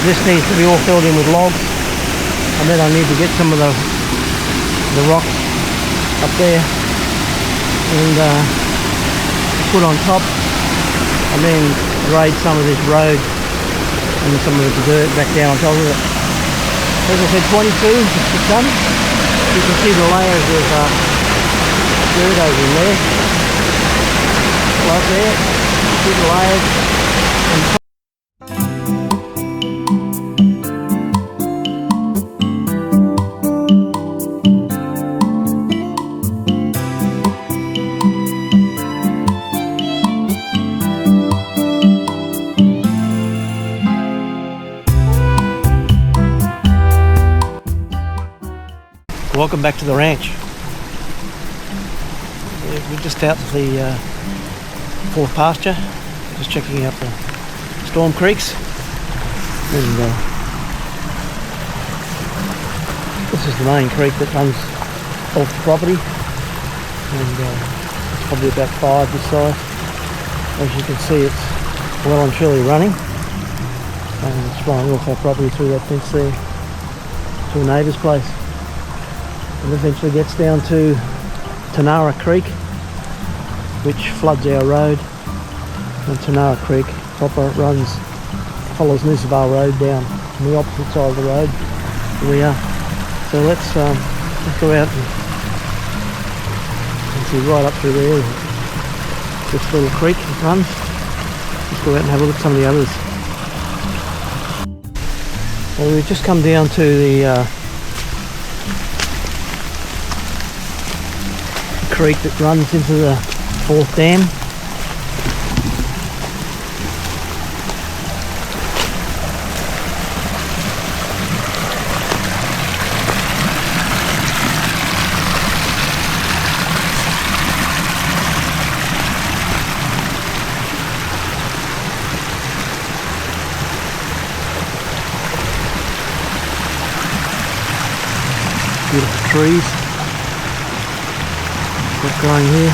This needs to be all filled in with logs, and then I need to get some of the rocks up there and put on top, and then grade some of this road and some of the dirt back down on top of it. As I said, 22 just a ton. You can see the layers of dirt over in there, right there. See the layers. And welcome back to the ranch. We're just out of the fourth pasture, just checking out the storm creeks, and this is the main creek that runs off the property, and it's probably about 5 this side. As you can see, it's well and truly running, and it's running off our property through that fence there to a neighbour's place. And eventually gets down to Tanara Creek, which floods our road, and Tanara Creek proper follows Noosaval Road down on the opposite side of the road where we are. So let's go out and see right up through there, this little creek that runs. Let's go out and have a look at some of the others. Well, we've just come down to the creek that runs into the fourth dam. Beautiful trees growing here.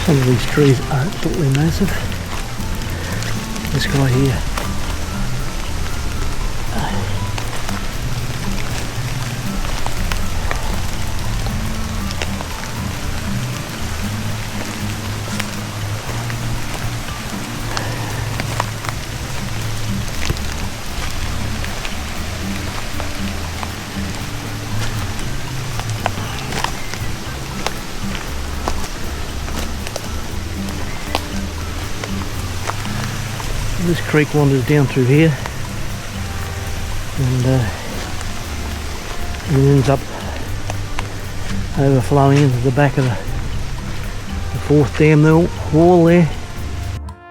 Some of these trees are absolutely massive. This guy here. This creek wanders down through here and it ends up overflowing into the back of the fourth dam wall there.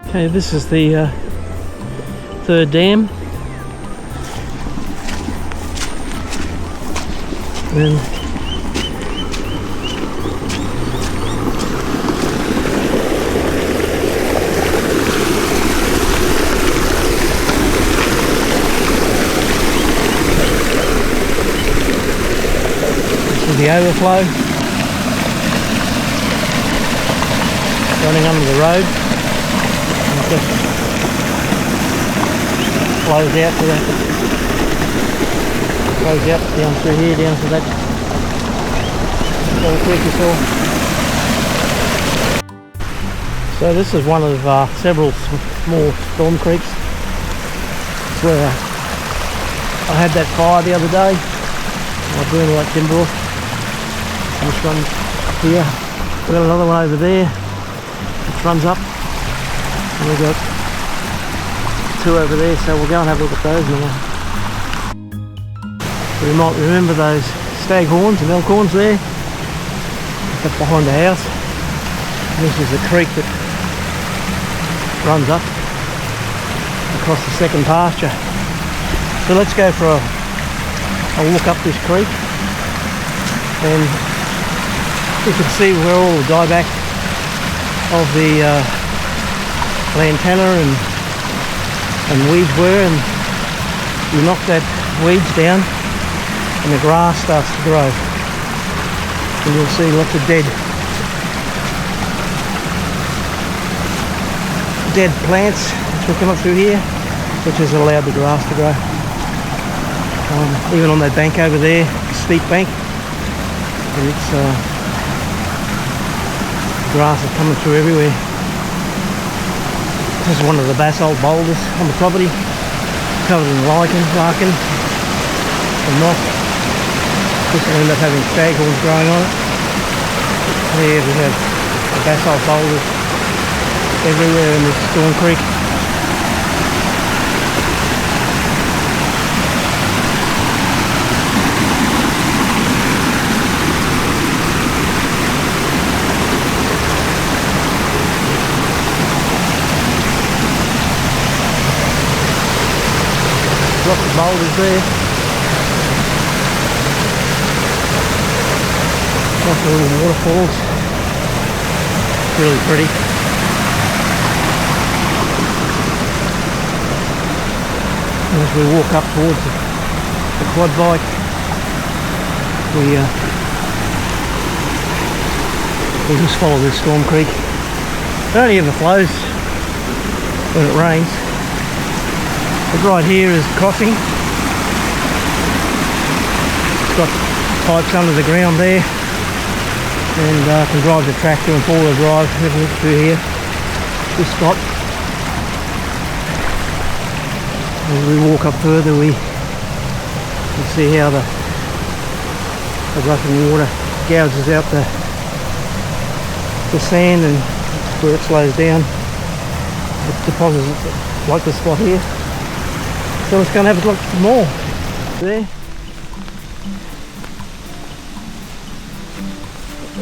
Okay, this is the third dam, and the overflow running under the road, and it just flows out to that, flows out down through here, down to that little creek you saw. So this is one of several small storm creeks. It's where I had that fire the other day. I burned all that timber off. This runs here. We've got another one over there which runs up, and we've got two over there, so we'll go and have a look at those now. You might remember those stag horns and elk horns there, up behind the house. And this is the creek that runs up across the second pasture. So let's go for a walk up this creek, and you can see where all the dieback of the lantana and weeds were, and you knock that weeds down and the grass starts to grow, and you'll see lots of dead plants which will come up through here, which has allowed the grass to grow. Even on that bank over there, the steep bank, and it's grass is coming through everywhere. This is one of the basalt boulders on the property, covered in lichen, and moss. This will end up having staghorns growing on it. Here we have the basalt boulders everywhere in this Storm Creek. Lots of boulders there. Lots of little waterfalls. Really pretty. And as we walk up towards the quad bike, we just follow this Storm Creek. It only ever flows when it rains. But right here is crossing. It's got pipes under the ground there, and I can drive the tractor and four-wheel drive through here. This spot. As we walk up further, we can see how the rushing water gouges out the sand, and where it slows down, it deposits like the spot here. So let's go and have a look more. There.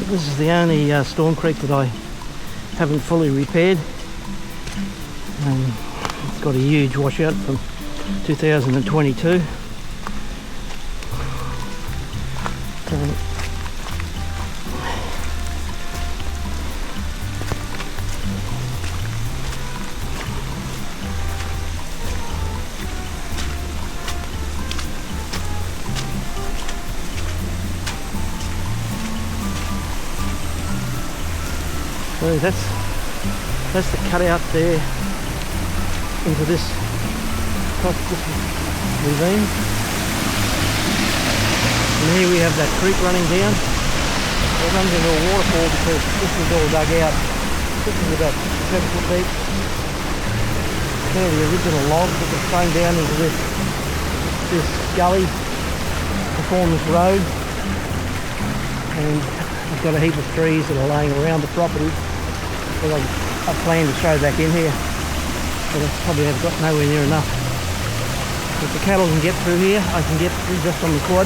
This is the only Storm Creek that I haven't fully repaired. It's got a huge washout from 2022. So that's the cutout there into this ravine. And here we have that creek running down. It runs into a waterfall because this is all dug out. This is about 7 foot deep. They're the original logs that were thrown down into this gully to form this road. And I've got a heap of trees that are laying around the property that I plan to throw back in here, but I probably have got nowhere near enough. If the cattle can get through here, I can get through just on the quad.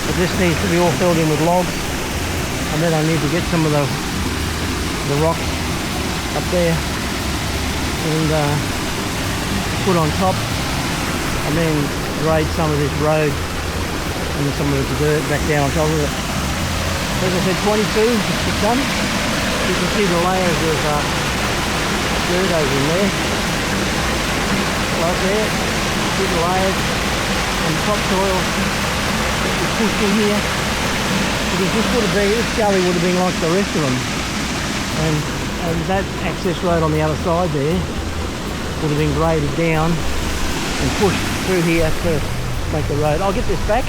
But this needs to be all filled in with logs, and then I need to get some of the rocks up there and put on top, and then grade some of this road and some of the dirt back down on top of it. As I said, 22 is done. You can see the layers of dirt over in there. Right there, see the layers and the topsoil that was pushed in here. Because this gully would have been like the rest of them. And that access road on the other side there would have been graded down and pushed through here to make the road. I'll get this back.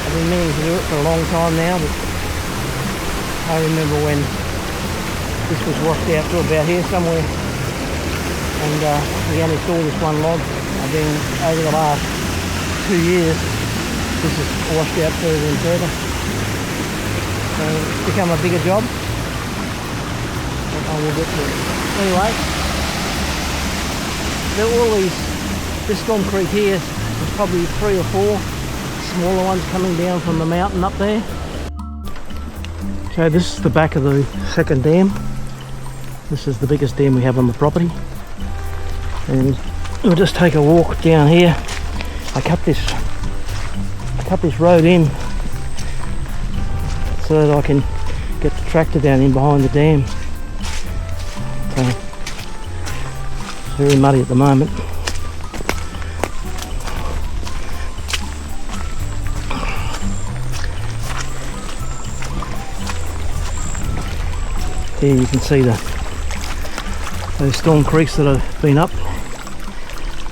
I've been meaning to do it for a long time now, but I remember when this was washed out to about here somewhere, and we only saw this one log. I've been, over the last 2 years, this is washed out further and further. So it's become a bigger job, but I will get to it. Anyway, this Storm Creek here is probably 3 or 4 smaller ones coming down from the mountain up there. Okay, this is the back of the second dam. This is the biggest dam we have on the property. And we'll just take a walk down here. I cut this road in so that I can get the tractor down in behind the dam. So it's very muddy at the moment. Here you can see those storm creeks that have been up,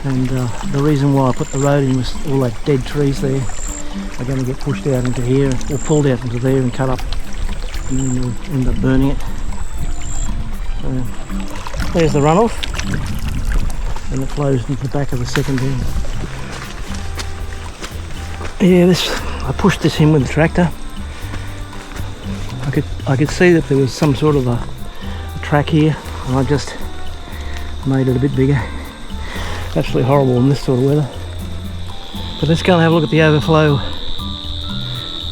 and the reason why I put the road in was all that dead trees there are going to get pushed out into here or pulled out into there and cut up, and then we'll end up burning it. So there's the runoff, and it flows into the back of the second dam. Yeah, I pushed this in with the tractor. I could see that there was some sort of a track here, and I just made it a bit bigger. Absolutely horrible in this sort of weather. But let's go and have a look at the overflow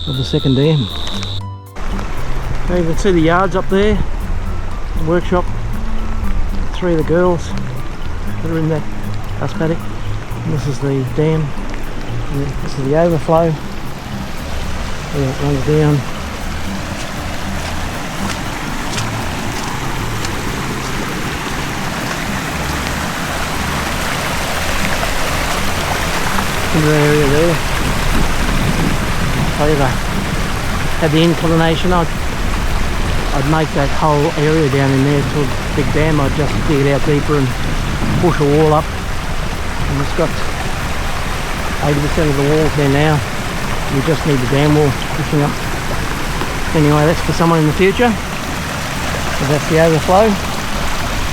of the second dam. Okay, you can see the yards up there, the workshop, 3 of the girls that are in that house paddock. And this is the dam, and this is the overflow. There it runs down. Into that area there. If I ever had the inclination, I'd make that whole area down in there to a big dam. I'd just dig it out deeper and push a wall up. And it's got 80% of the walls there now. We just need the dam wall pushing up. Anyway, that's for someone in the future. So that's the overflow.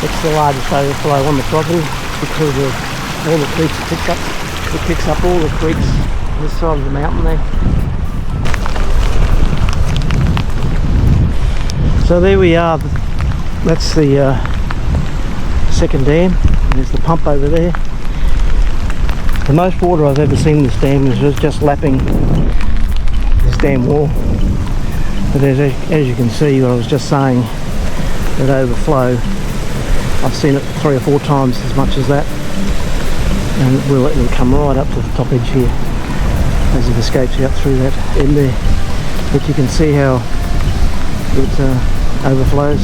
It's the largest overflow on the property because of all the creeks it picks up. It picks up all the creeks on this side of the mountain there. So there we are. That's the second dam. There's the pump over there. The most water I've ever seen in this dam is just lapping this dam wall. But as you can see, what I was just saying, that overflow, I've seen it 3 or 4 times as much as that. And it will come right up to the top edge here as it escapes out through that end there. But you can see how it overflows,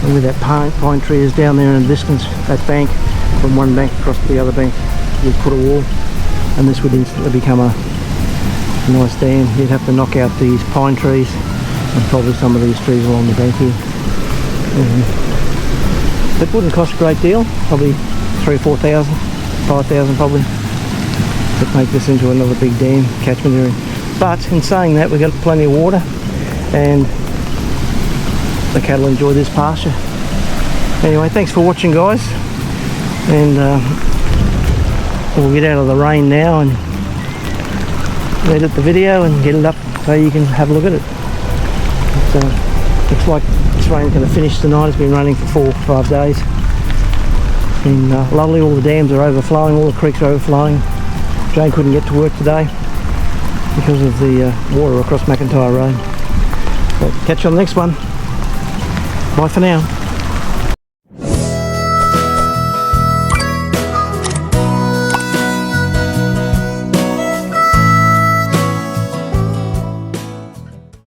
and where that pine tree is down there in the distance, that bank, from one bank across to the other bank, you'd put a wall, and this would instantly become a nice dam. You'd have to knock out these pine trees and probably some of these trees along the bank here. It wouldn't cost a great deal, probably 3,000 or 4,000. 5,000 probably, to make this into another big dam catchment area. But in saying that, we've got plenty of water and the cattle enjoy this pasture. Anyway, thanks for watching, guys, and we'll get out of the rain now and edit the video and get it up so you can have a look at it. Looks like this rain's going to finish tonight. It's been raining for 4 or 5 days. And lovely, all the dams are overflowing, all the creeks are overflowing. Jane couldn't get to work today because of the water across McIntyre Road. But catch you on the next one. Bye for now.